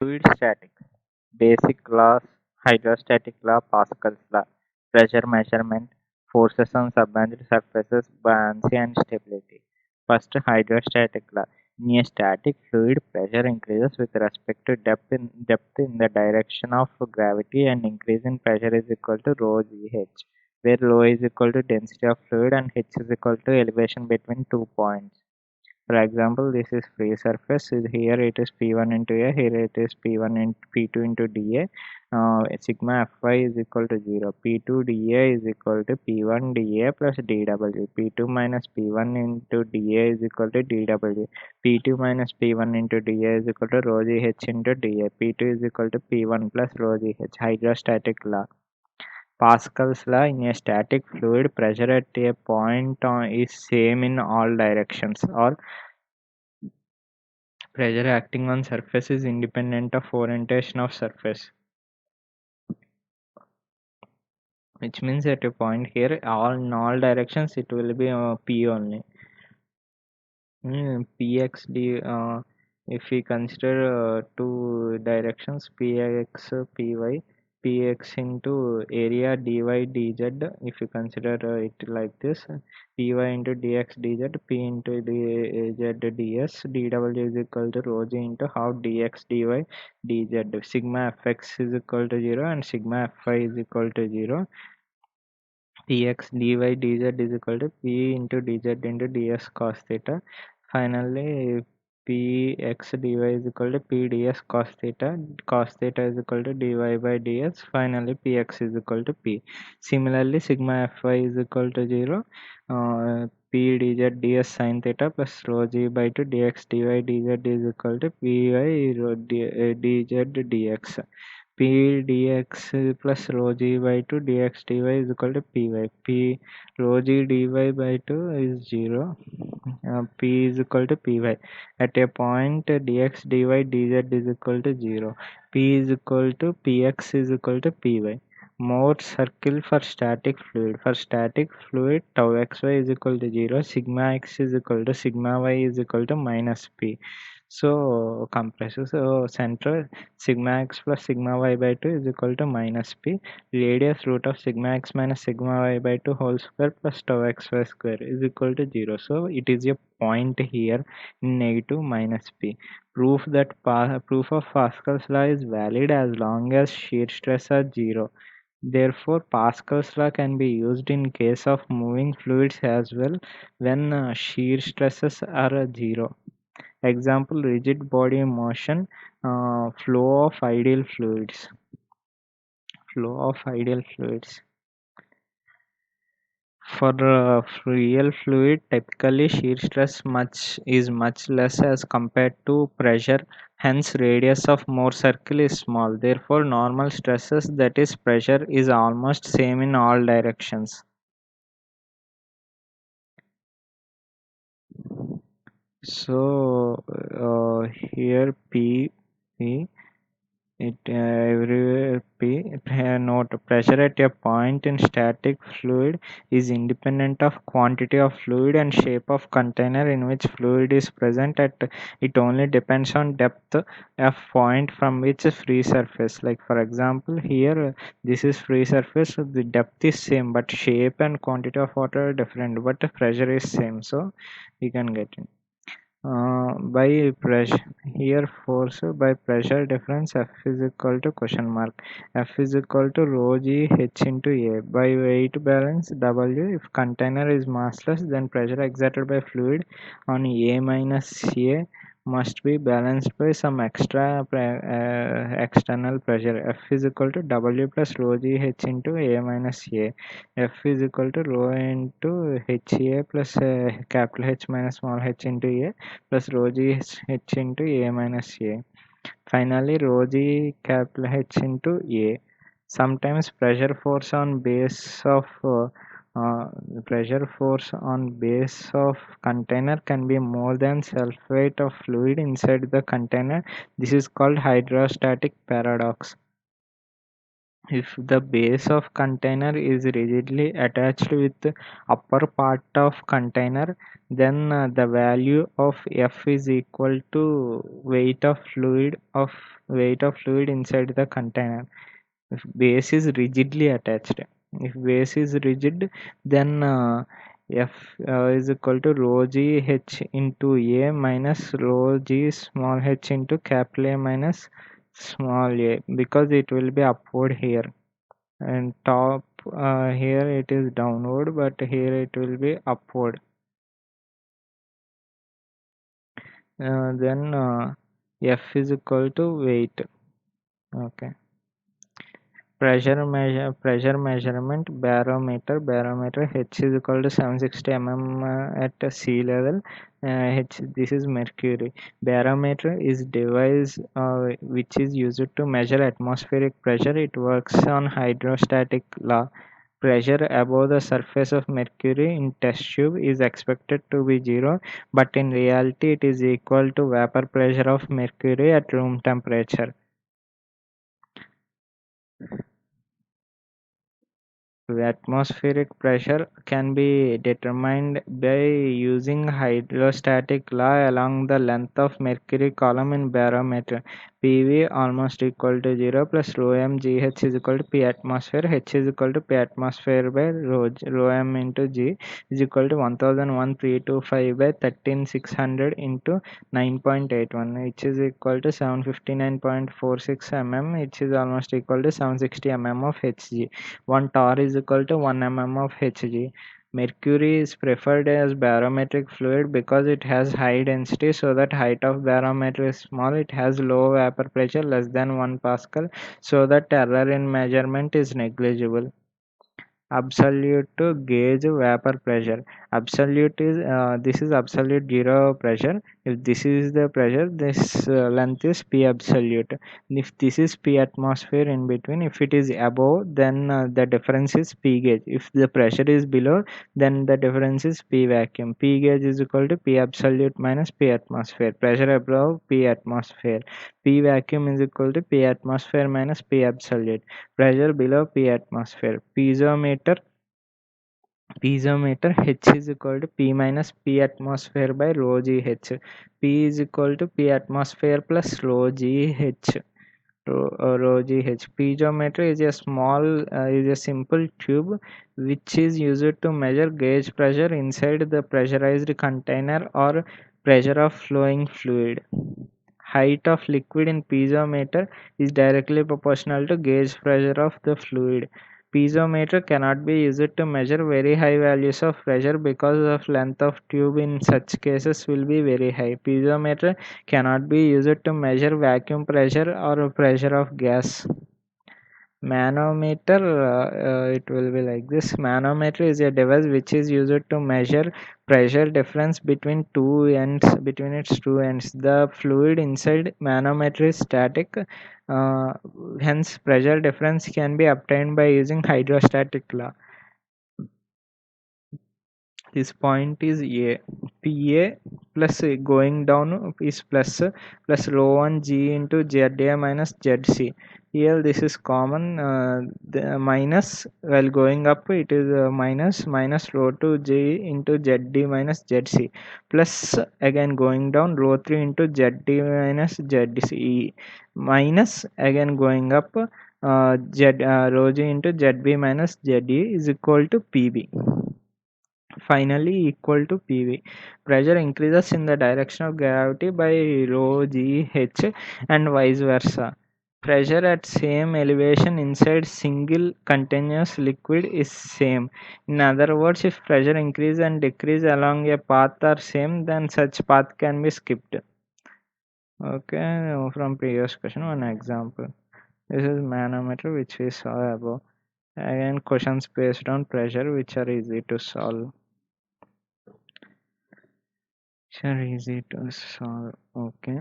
Fluid statics. Basic laws: hydrostatic law, Pascal's law, pressure measurement, forces on submerged surfaces, buoyancy and stability. First, hydrostatic law. In a static fluid, pressure increases with respect to depth in the direction of gravity, and increase in pressure is equal to rho gh, where rho is equal to density of fluid and h is equal to elevation between 2 points. For example, this is free surface. Here it is P1 into A. Here it is P1 into P2 into dA. Sigma Fy is equal to 0. P2 dA is equal to P1 dA plus dW. P2 minus P1 into dA is equal to dW. P2 minus P1 into dA is equal to rho gh into dA. P2 is equal to P1 plus rho gh. Hydrostatic law. Pascal's law. In a static fluid, pressure at a point is same in all directions, or pressure acting on surface is independent of orientation of surface, which means at a point here, in all directions it will be P only. Px if we consider two directions, Px, Px into area dy dz, if you consider it like this, Py into dx dz, P into dz ds, dw is equal to rho g into half dx dy dz. Sigma fx is equal to 0 and sigma fy is equal to 0. Px dy dz is equal to P into dz into ds cos theta. Finally, Px dy is equal to P ds cos theta. Cos theta is equal to dy by ds. Finally, Px is equal to P. Similarly, sigma Fy is equal to 0. P dz ds sin theta plus rho g by 2 dx dy dz is equal to Py rho dz dx. P dx plus rho g by 2 dx dy is equal to Py. P rho g dy by 2 is 0. P is equal to Py. At a point dx dy dz is equal to 0. P is equal to Px is equal to Py. More circle for static fluid. For static fluid, tau xy is equal to 0. Sigma x is equal to sigma y is equal to minus P. So compresses. So center sigma x plus sigma y by 2 is equal to minus P. Radius root of sigma x minus sigma y by 2 whole square plus tau xy square is equal to 0. So it is a point here in negative minus P. Proof of Pascal's law is valid as long as shear stress are 0. Therefore, Pascal's law can be used in case of moving fluids as well when shear stresses are 0. Example: rigid body motion, flow of ideal fluids. Flow of ideal fluids. For real fluid, typically shear stress is much less as compared to pressure. Hence, radius of Mohr circle is small. Therefore, normal stresses, that is pressure, is almost same in all directions. So here P it everywhere note pressure at a point in static fluid is independent of quantity of fluid and shape of container in which fluid is present. At it only depends on depth of point from which is free surface. Like for example, here this is free surface, so the depth is same but shape and quantity of water are different, but the pressure is same, so we can get it. By pressure, here force by pressure difference, F is equal to question mark. F is equal to rho g h into A. By weight balance W, if container is massless, then pressure exerted by fluid on A minus A must be balanced by some external pressure. F is equal to W plus rho g h into A minus A. F is equal to rho into HA plus capital H minus small h into A plus rho g h into A minus A. Finally, rho g capital H into A. Sometimes uh, pressure force on base of container can be more than self weight of fluid inside the container. This is called hydrostatic paradox. If the base of container is rigidly attached with the upper part of container, then the value of F is equal to weight of fluid inside the container. If base is rigidly attached, if base is rigid, then F is equal to rho g h into A minus rho g small h into capital A minus small a, because it will be upward here, and top here it is downward, but here it will be upward. Then F is equal to weight. Okay. Pressure measurement, barometer H is equal to 760 mm at sea level. H, this is mercury. Barometer is device which is used to measure atmospheric pressure. It works on hydrostatic law. Pressure above the surface of mercury in test tube is expected to be zero, but in reality it is equal to vapor pressure of mercury at room temperature. Atmospheric pressure can be determined by using hydrostatic law along the length of mercury column in barometer. PV almost equal to 0 plus rho m gh is equal to P atmosphere. H is equal to P atmosphere by rho m into G is equal to 1,1325 by 13,600 into 9.81, which is equal to 759.46 mm, which is almost equal to 760 mm of Hg. 1 torr is equal to 1 mm of Hg. Mercury is preferred as barometric fluid because it has high density, so that height of barometer is small. It has low vapor pressure less than 1 pascal, so that error in measurement is negligible. Absolute to gauge vapor pressure. Absolute is this is absolute zero pressure. If this is the pressure, this length is P absolute. If this is P atmosphere in between, if it is above, then the difference is P gauge. If the pressure is below, then the difference is P vacuum. P gauge is equal to P absolute minus P atmosphere. Pressure above, P atmosphere. P vacuum is equal to P atmosphere minus P absolute. Pressure below P atmosphere. Piezometer H is equal to P minus P atmosphere by rho g H. P is equal to P atmosphere plus rho g H. Rho g H. Piezometer is a is a simple tube which is used to measure gauge pressure inside the pressurized container or pressure of flowing fluid. Height of liquid in piezometer is directly proportional to gauge pressure of the fluid. Piezometer cannot be used to measure very high values of pressure because of length of tube in such cases will be very high. Piezometer cannot be used to measure vacuum pressure or pressure of gas. Manometer, it will be like this. Manometer is a device which is used to measure pressure difference between its two ends. The fluid inside manometer is static, uh, hence pressure difference can be obtained by using hydrostatic law. This point is A. PA plus going down is plus rho 1 G into ZA minus ZC. Here this is common. The minus, while going up it is minus rho 2 G into ZD minus ZC, plus again going down rho 3 into ZD minus ZC, minus again going up rho G into ZB minus ZE is equal to PB, finally equal to PV. Pressure increases in the direction of gravity by rho g h and vice versa. Pressure at same elevation inside single continuous liquid is same. In other words, if pressure increase and decrease along a path are same, then such path can be skipped. Okay, now from previous question, one example. This is manometer which we saw above. Again, questions based on pressure which are easy to solve. Sure, easy to solve. Okay.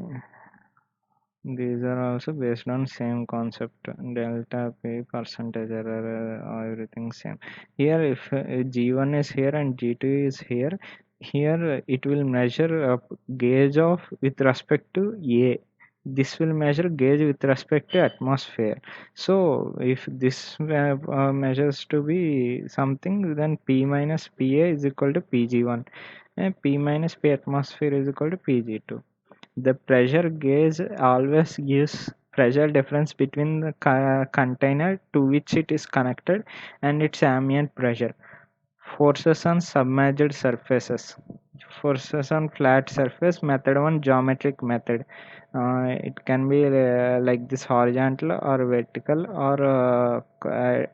These are also based on same concept. Delta P, percentage error, everything same. Here, if G1 is here and G2 is here, here it will measure gauge of with respect to A. This will measure gauge with respect to atmosphere. So if this measures to be something, then P minus PA is equal to Pg1, and P minus P atmosphere is equal to Pg2. The pressure gauge always gives pressure difference between the container to which it is connected and its ambient pressure. Forces on submerged surfaces. Forces on flat surface, method 1, geometric method. It can be like this, horizontal or vertical, or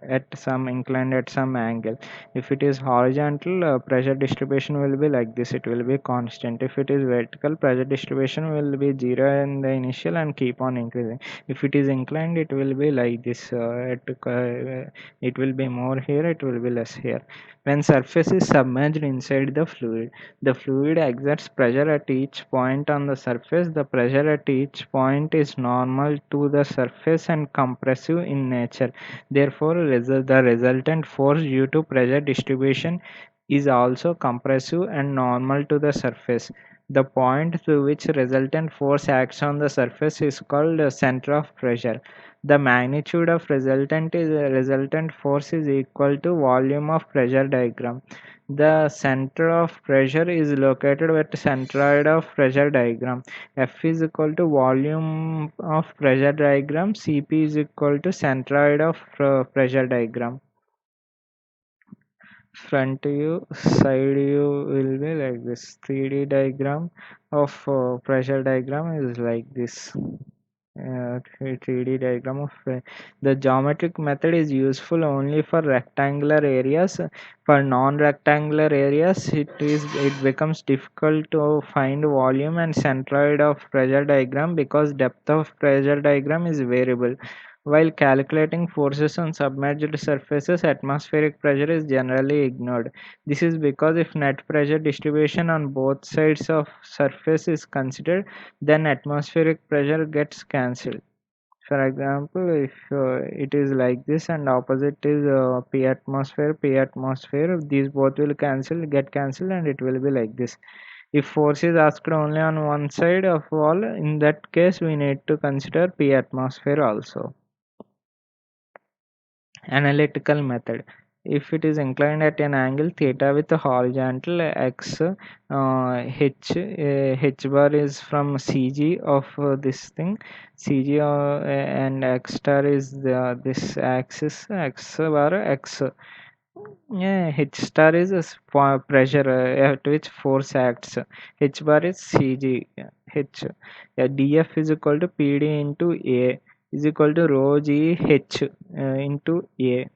at some inclined at some angle. If it is horizontal, pressure distribution will be like this, it will be constant. If it is vertical, pressure distribution will be zero in the initial and keep on increasing. If it is inclined, it will be like this, it will be more here, it will be less here. When surface is submerged inside the fluid exerts pressure at each point on the surface. The pressure at each point is normal to the surface and compressive in nature. Therefore, the resultant force due to pressure distribution is also compressive and normal to the surface. The point to which resultant force acts on the surface is called the center of pressure. The magnitude of resultant force is equal to volume of pressure diagram. The center of pressure is located at centroid of pressure diagram. F is equal to volume of pressure diagram. Cp is equal to centroid of pressure diagram. Front view, side view will be like this. 3D diagram of pressure diagram is like this. 3D diagram of the geometric method is useful only for rectangular areas. For non-rectangular areas, it becomes difficult to find volume and centroid of pressure diagram because depth of pressure diagram is variable. While calculating forces on submerged surfaces, atmospheric pressure is generally ignored. This is because if net pressure distribution on both sides of surface is considered, then atmospheric pressure gets cancelled. For example, if it is like this and opposite is P atmosphere, these both will get cancelled, and it will be like this. If force is asked only on one side of wall, in that case we need to consider P atmosphere also. Analytical method. If it is inclined at an angle theta with a horizontal x, h bar is from cg of this thing, cg, and x star is this axis, x bar x. Yeah, H star is a pressure at which force acts. H bar is Cg. H. Yeah, dF is equal to PD into A is equal to rho g H into A.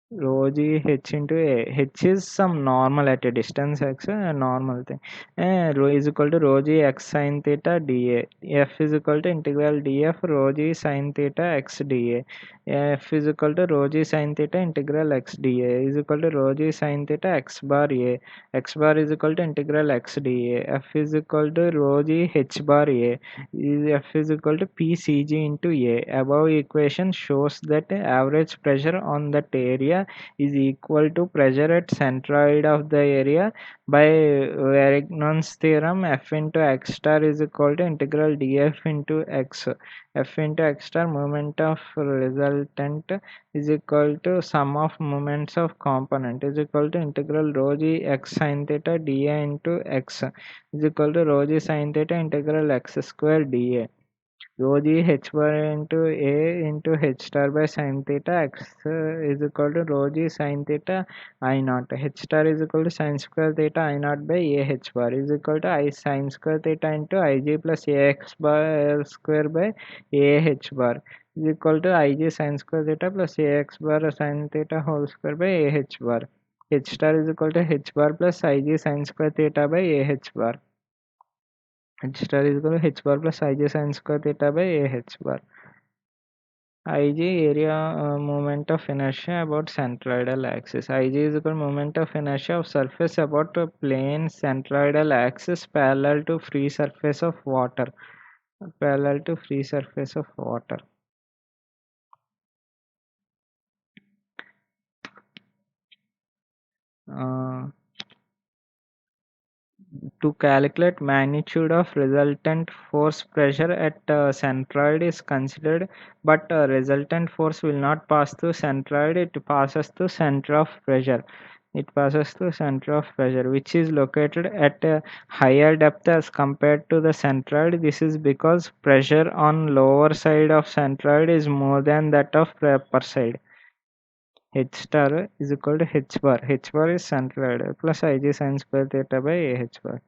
Rho g H into A. H is some normal at a distance x, a normal thing. Rho is equal to rho g x sine theta dA. F is equal to integral dF rho g sine theta x dA. F is equal to rho g sine theta integral x dA is equal to rho g sine theta x bar A. X bar is equal to integral x dA. F is equal to rho g H bar A. F is equal to PCG into A. Above equation shows that average pressure on that area is equal to pressure at centroid of the area. By Varignon's theorem, F into x star is equal to integral dF into x. F into x star moment of resultant is equal to sum of moments of component is equal to integral rho g x sine theta dA into x is equal to rho g sine theta integral x square dA. Rho g h bar into A into h star by sin theta x is equal to rho g sin theta I naught. H star is equal to sin square theta I naught by A h bar is equal to I sin square theta into Ig plus Ax bar square by A h bar is equal to Ig sin square theta plus Ax bar sin theta whole square by A h bar. H star is equal to h bar plus Ig sin square theta by A h bar. H star is equal to h bar plus Ij sin square theta by A h bar. Ig area moment of inertia about centroidal axis. Ig is equal to moment of inertia of surface about a plane centroidal axis parallel to free surface of water. Parallel to free surface of water. Uh, To calculate magnitude of resultant force pressure at centroid is considered, but resultant force will not pass through centroid, it passes through center of pressure. It passes through center of pressure, which is located at a higher depth as compared to the centroid. This is because pressure on lower side of centroid is more than that of upper side. H star is equal to H bar. H bar is centroid plus Ig sin square theta by H bar.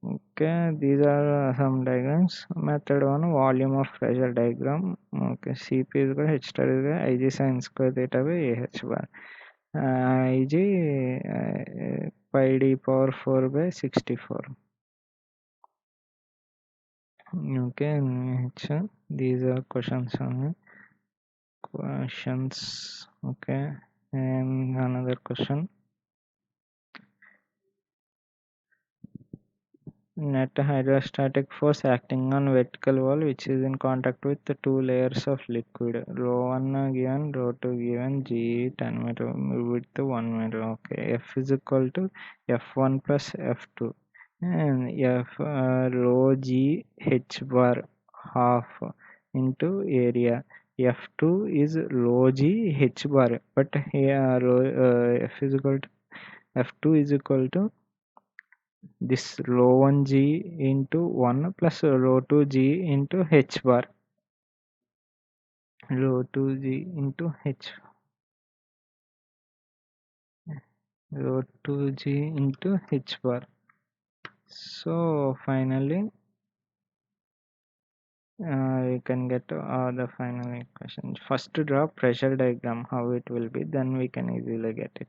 Okay, these are some diagrams. Method 1, volume of pressure diagram. Okay, Cp is equal to H star is equal to Ig sin square theta by AH bar. Ig pi d power 4 by 64. Okay, these are questions only. Questions. Okay, and another question. Net hydrostatic force acting on vertical wall which is in contact with the two layers of liquid. Rho 1 given, rho 2 given, G 10 meter width 1 meter. Okay, F is equal to F1 plus F2 and F rho G H bar half into area. F2 is rho G H bar, but here F is equal to F2 is equal to this rho 1 g into 1 plus rho 2 g into h bar. Rho 2 g into h. Rho 2 g into h bar. So finally we can get the final equation. First to draw pressure diagram how it will be, then we can easily get it.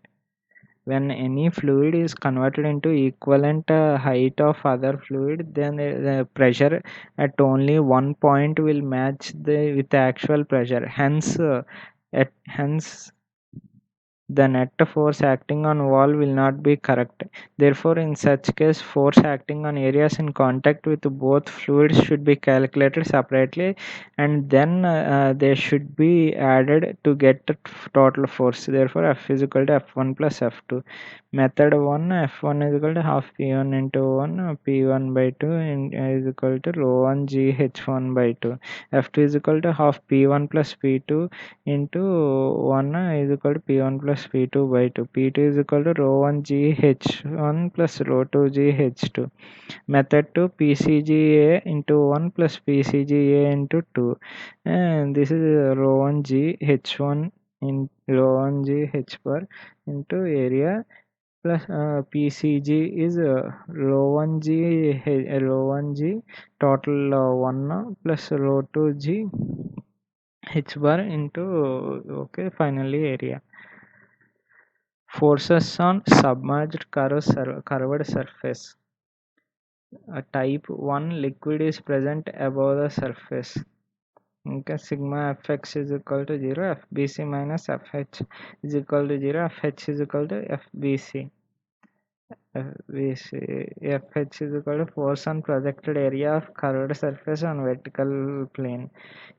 When any fluid is converted into equivalent height of other fluid, then the pressure at only one point will match the with the actual pressure. Hence the net force acting on wall will not be correct. Therefore, in such case, force acting on areas in contact with both fluids should be calculated separately, and then they should be added to get the total force. Therefore, F is equal to F1 plus F2. Method 1, F1 is equal to half P1 into 1, P1 by 2 is equal to rho 1 G H1 by 2. F2 is equal to half P1 plus P2 into 1 is equal to P1 plus P2 by 2. P2 is equal to rho 1 G H1 plus rho 2 G H2. Method 2, PCGA into 1 plus PCGA into 2. And this is rho 1 G H1 in rho 1 G H bar into area plus PCG is rho 1 G rho 1 G total 1 plus rho 2 G H bar into okay finally area. Forces on submerged curved surface. A type 1 liquid is present above the surface. Okay, sigma fx is equal to 0, fbc minus fh is equal to 0, fh is equal to fbc. Fh is equal to force on projected area of curved surface on vertical plane.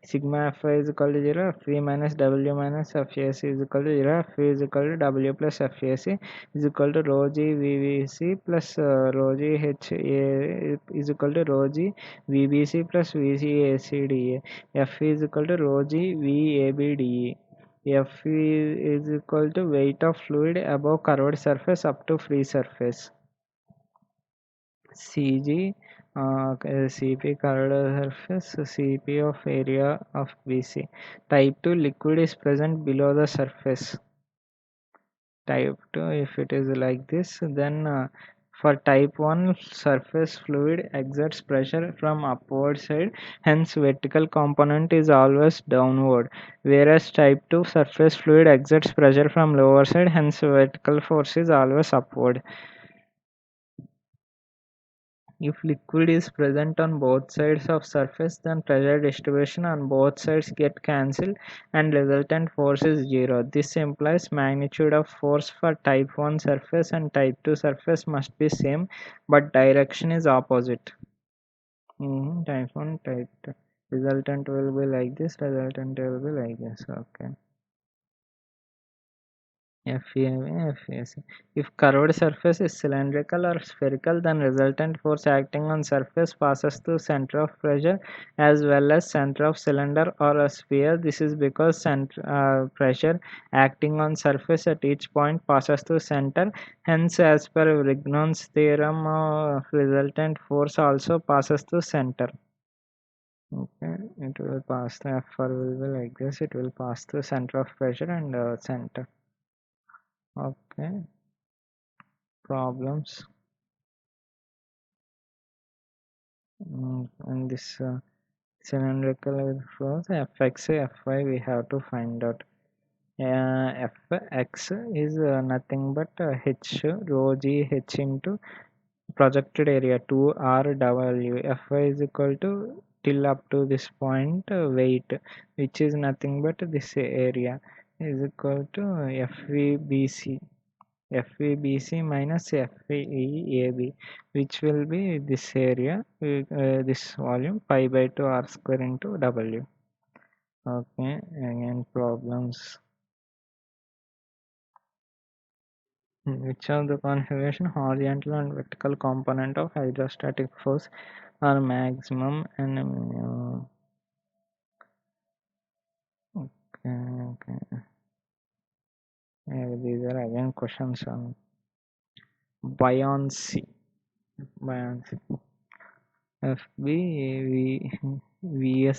Sigma Fy is equal to 0, Fv minus W minus Fac is equal to 0, F is equal to W plus Fac is equal to rho G VVC plus rho G HA is equal to rho G VBC plus VCACDA. F is equal to rho G VABDE. F is equal to weight of fluid above curved surface up to free surface. CG CP curved surface, CP of area of BC. Type 2 liquid is present below the surface. Type 2 if it is like this, then for type 1 surface fluid exerts pressure from upward side, hence vertical component is always downward, whereas type 2 surface fluid exerts pressure from lower side, hence vertical force is always upward. If liquid is present on both sides of surface, then pressure distribution on both sides get cancelled and resultant force is zero. This implies magnitude of force for type 1 surface and type 2 surface must be same, but direction is opposite. Type 1, type 2. Resultant will be like this, resultant will be like this. Okay. FEC. If curved surface is cylindrical or spherical, then resultant force acting on surface passes through center of pressure as well as center of cylinder or a sphere. This is because pressure acting on surface at each point passes through center. Hence, as per Brignon's theorem, resultant force also passes through center. Okay, it will pass the F will be like this. It will pass through center of pressure and center. Okay, problems. And this cylindrical force fx fy we have to find out. Fx is nothing but h rho g h into projected area 2 r w. Fy is equal to till up to this point weight, which is nothing but this area is equal to fvbc. FVBC minus FVEAB, which will be this area, this volume pi by 2 r square into W. Okay, again problems. Which of the configuration horizontal and vertical component of hydrostatic force are maximum and okay, okay. These are again questions on buoyancy. Buoyancy. FB V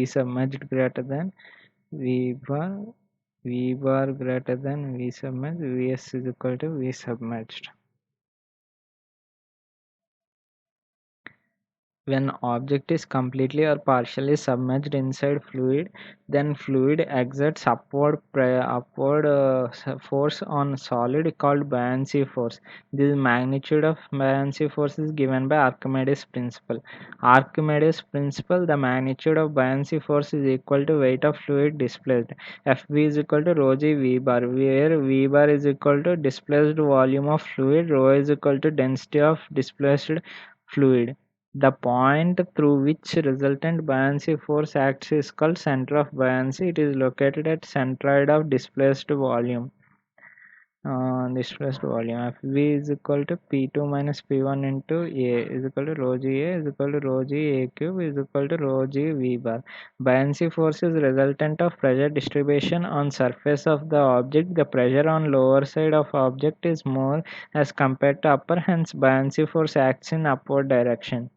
submerged greater than V bar V bar greater than V submerged. Vs is equal to V submerged. When object is completely or partially submerged inside fluid, then fluid exerts upward force on solid called buoyancy force. This magnitude of buoyancy force is given by Archimedes principle. Archimedes principle, the magnitude of buoyancy force is equal to weight of fluid displaced. Fv is equal to rho g V bar, where V bar is equal to displaced volume of fluid, rho is equal to density of displaced fluid. The point through which resultant buoyancy force acts is called center of buoyancy. It is located at centroid of displaced volume. Displaced volume Fv is equal to P2 minus P1 into A is equal to rho g A is equal to rho g A cube is equal to rho g V bar. Buoyancy force is resultant of pressure distribution on surface of the object. The pressure on lower side of object is more as compared to upper, hence buoyancy force acts in upward direction.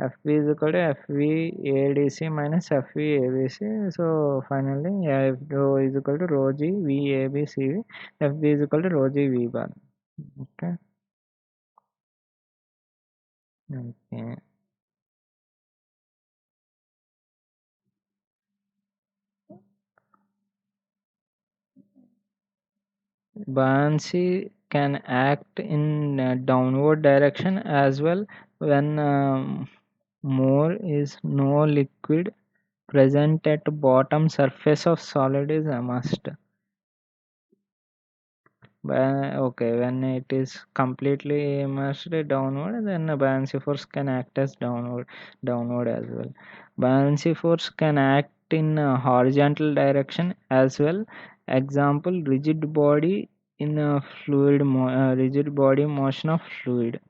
FV is equal to FVADC minus FVABC. So finally, F rho is equal to rho G VABCV. FV is equal to rho G V bar. Okay. Okay. Buoyancy can act in downward direction as well when more is no liquid present at bottom surface of solid is a must. Okay, when it is completely immersed downward, then a buoyancy force can act as downward as well. Buoyancy force can act in a horizontal direction as well. Example: rigid body in a rigid body motion of fluid.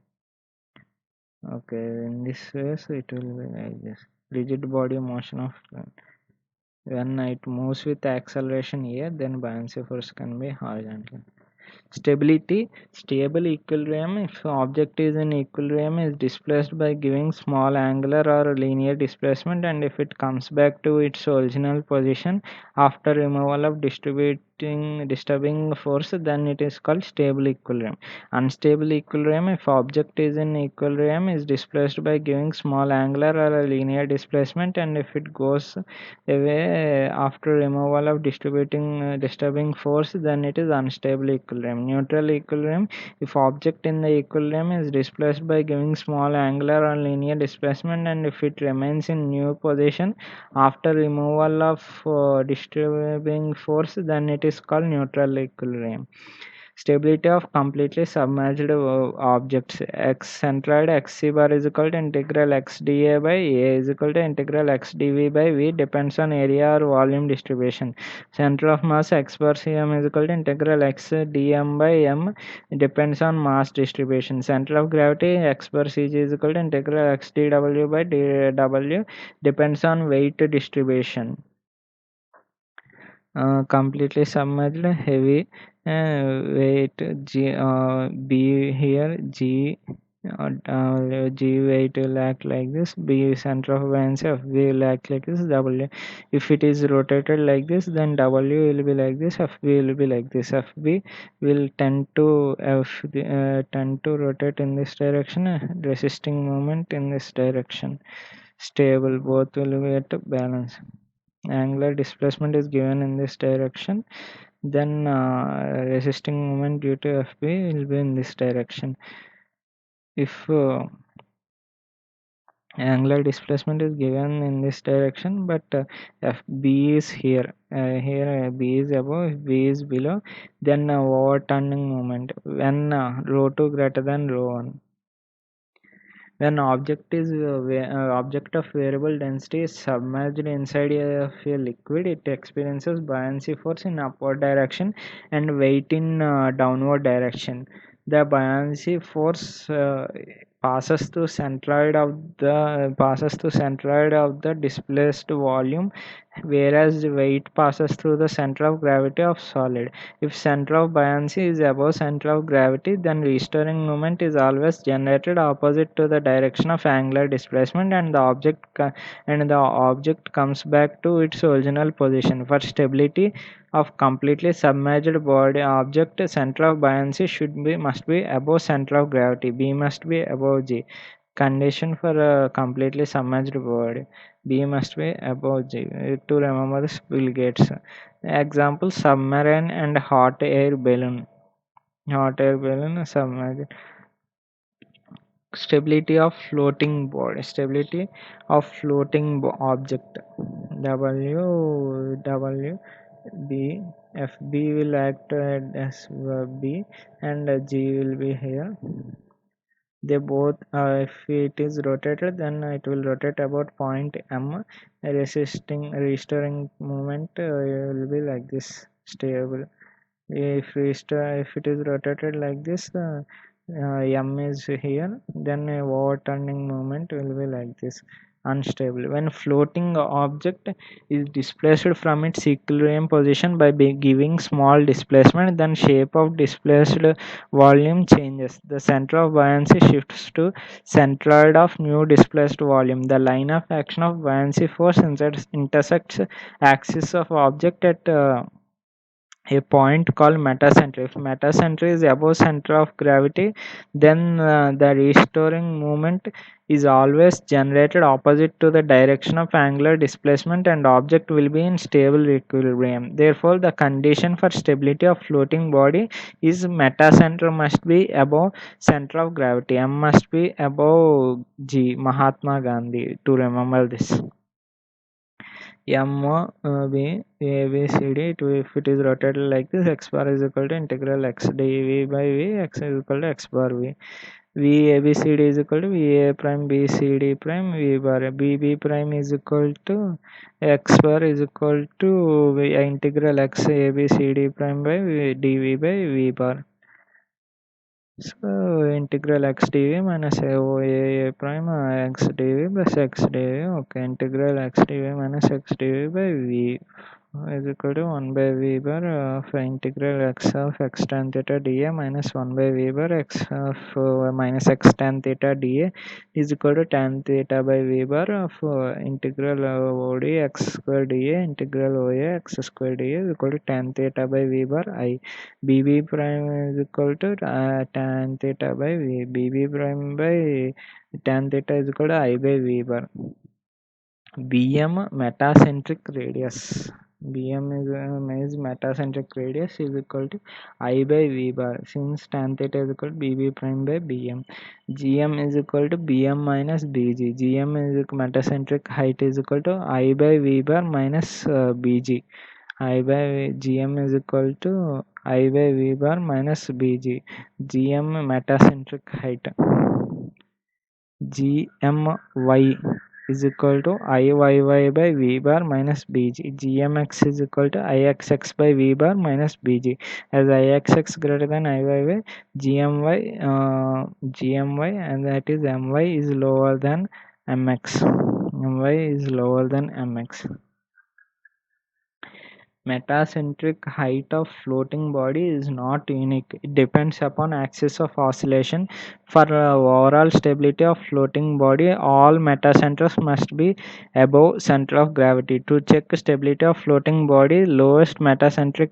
Okay, in this case it will be like this: rigid body motion of fluid. When it moves with acceleration here, then buoyancy force can be horizontal. Stability. Stable equilibrium, if object is in equilibrium, is displaced by giving small angular or linear displacement, and if it comes back to its original position after removal of disturbing force, then it is called stable equilibrium. Unstable equilibrium, if object is in equilibrium, is displaced by giving small angular or a linear displacement, and if it goes away after removal of disturbing force, then it is unstable equilibrium. Neutral equilibrium, if object in the equilibrium is displaced by giving small angular or linear displacement, and if it remains in new position after removal of disturbing force, then it is called neutral equilibrium. Stability of completely submerged objects. X centroid xc bar is equal to integral x dA by A is equal to integral x dV by V depends on area or volume distribution. Center of mass x bar cm is equal to integral x dm by m depends on mass distribution. Center of gravity x bar cg is equal to integral x dw by dw depends on weight distribution. Completely submerged heavy weight g b here g g weight will act like this, b center of buoyancy of v will act like this, w if it is rotated like this, then w will be like this, fb will be like this. Fb will tend to rotate in this direction, resisting moment in this direction, stable, both will be at balance. Angular displacement is given in this direction, then resisting moment due to fb will be in this direction. If angular displacement is given in this direction, but fb is here, b is above, if b is below, then overturning moment when rho 2 greater than rho 1. When object of variable density is submerged inside of a liquid, it experiences buoyancy force in upward direction and weight in downward direction. The buoyancy force passes through centroid of the displaced volume, whereas the weight passes through the center of gravity of solid. If center of buoyancy is above center of gravity, then restoring moment is always generated opposite to the direction of angular displacement, and the object comes back to its original position. For stability of completely submerged body object, center of buoyancy must be above center of gravity. B must be above G. Condition for a completely submerged body. B must be above G. To remember this, Bill Gates. Example: submarine and hot air balloon. Hot air balloon submerged. Stability of floating body. Stability of floating object. W B F B will act as B, and G will be here. They both, if it is rotated, then it will rotate about point m. Restoring movement will be like this, stable. If it is rotated like this, m is here, then a overturning moment will be like this, unstable. When floating object is displaced from its equilibrium position by giving small displacement, then shape of displaced volume changes. The center of buoyancy shifts to centroid of new displaced volume. The line of action of buoyancy force intersects axis of object at a point called metacenter. If metacenter is above center of gravity, then the restoring moment is always generated opposite to the direction of angular displacement, and object will be in stable equilibrium. Therefore, the condition for stability of floating body is metacenter must be above center of gravity. M must be above G. Mahatma Gandhi. To remember this. M B A B C D. If it is rotated like this, x bar is equal to integral x dv by v. X is equal to x bar v. V A B C D is equal to V A prime B C D prime V bar. B B prime is equal to x bar is equal to integral x A B C D prime by dv by v bar. So integral x dv minus a prime x dv plus x dv. Okay, integral x dv minus x dv by v is equal to 1 by v bar of integral x of x tan theta dA minus 1 by v bar x of minus x tan theta dA is equal to tan theta by v bar of integral OD x square dA integral OA x square dA is equal to tan theta by v bar I. BB prime is equal to tan theta by v. BB prime by tan theta is equal to I by v bar. BM metacentric radius. BM is metacentric radius is equal to I by v bar, since tan theta is equal to BB prime by BM. GM is equal to BM minus BG. GM is metacentric height is equal to I by v bar minus BG. I by GM is equal to I by V bar minus BG. GM metacentric height. GMY is equal to IYY by V bar minus BG. GMX is equal to IXX by V bar minus BG. As IXX greater than IYY, GMY and that is MY is lower than MX. MY is lower than MX. Metacentric height of floating body is not unique. It depends upon axis of oscillation. For overall stability of floating body, all metacenters must be above center of gravity. To check stability of floating body, lowest metacentric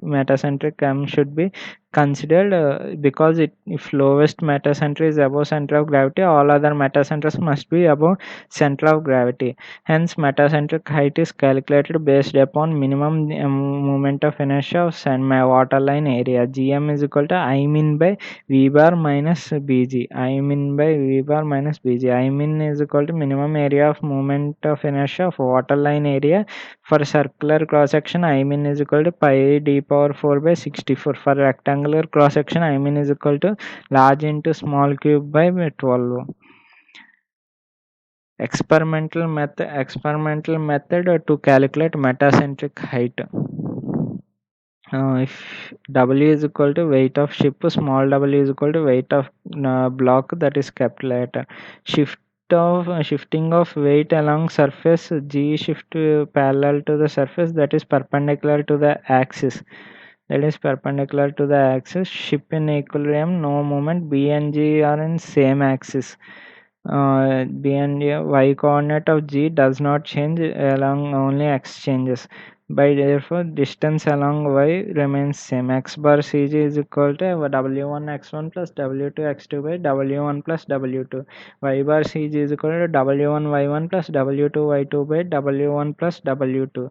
metacentric m should be considered because if lowest metacenter is above center of gravity, all other metacenters must be above center of gravity. Hence, metacentric height is calculated based upon minimum moment of inertia of waterline area. Gm is equal to I min by V bar minus Bg. I min by V bar minus Bg. I min is equal to minimum area of moment of inertia of waterline area. For circular cross section, I min is equal to pi d power 4 by 64. For rectangular cross section, I min is equal to large into small cube by 12. Experimental method to calculate metacentric height. If W is equal to weight of ship, small w is equal to weight of block, that is capital letter. Shifting of weight along surface, G shift parallel to the surface, that is perpendicular to the axis. Ship in equilibrium, no movement. B and G are in same axis. B and y coordinate of G does not change along only x changes. By therefore distance along y remains same. X bar Cg is equal to W1 x1 plus W2 x2 by W1 plus W2. Y bar Cg is equal to W1 y1 plus W2 y2 by W1 plus W2.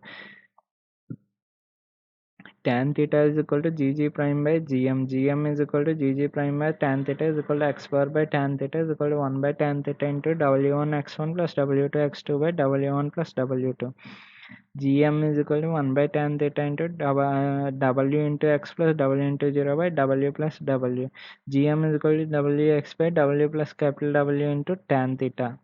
Tan theta is equal to Gg prime by Gm. Gm is equal to Gg prime by tan theta is equal to x bar by tan theta is equal to 1 by tan theta into W1 x1 plus W2 x2 by W1 plus W2. Gm is equal to 1 by tan theta into W into x plus W into 0 by W plus W. Gm is equal to Wx by W plus capital W into tan theta.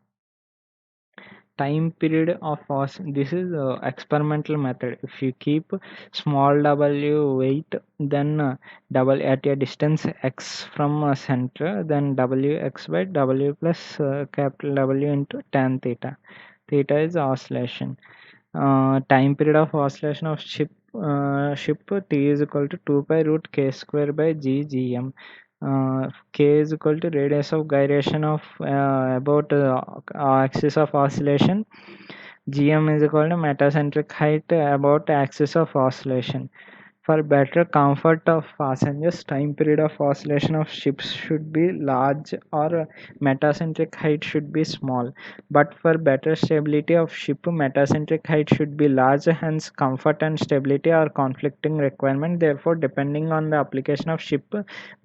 Time period of this is experimental method. If you keep small w weight, then double at a distance x from center, then wx by w plus capital W into tan theta. Theta is oscillation. Time period of oscillation of ship t is equal to 2 pi root k square by gm. K is equal to radius of gyration of about axis of oscillation. Gm is equal to metacentric height about axis of oscillation. For better comfort of passengers, time period of oscillation of ships should be large or metacentric height should be small. But for better stability of ship, metacentric height should be large, hence comfort and stability are conflicting requirement. Therefore, depending on the application of ship,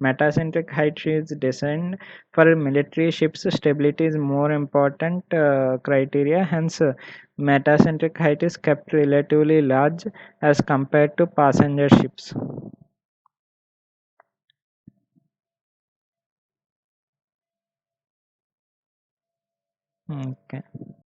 metacentric height is designed. For military ships, stability is more important criteria. Hence, metacentric height is kept relatively large as compared to passenger ships. Okay.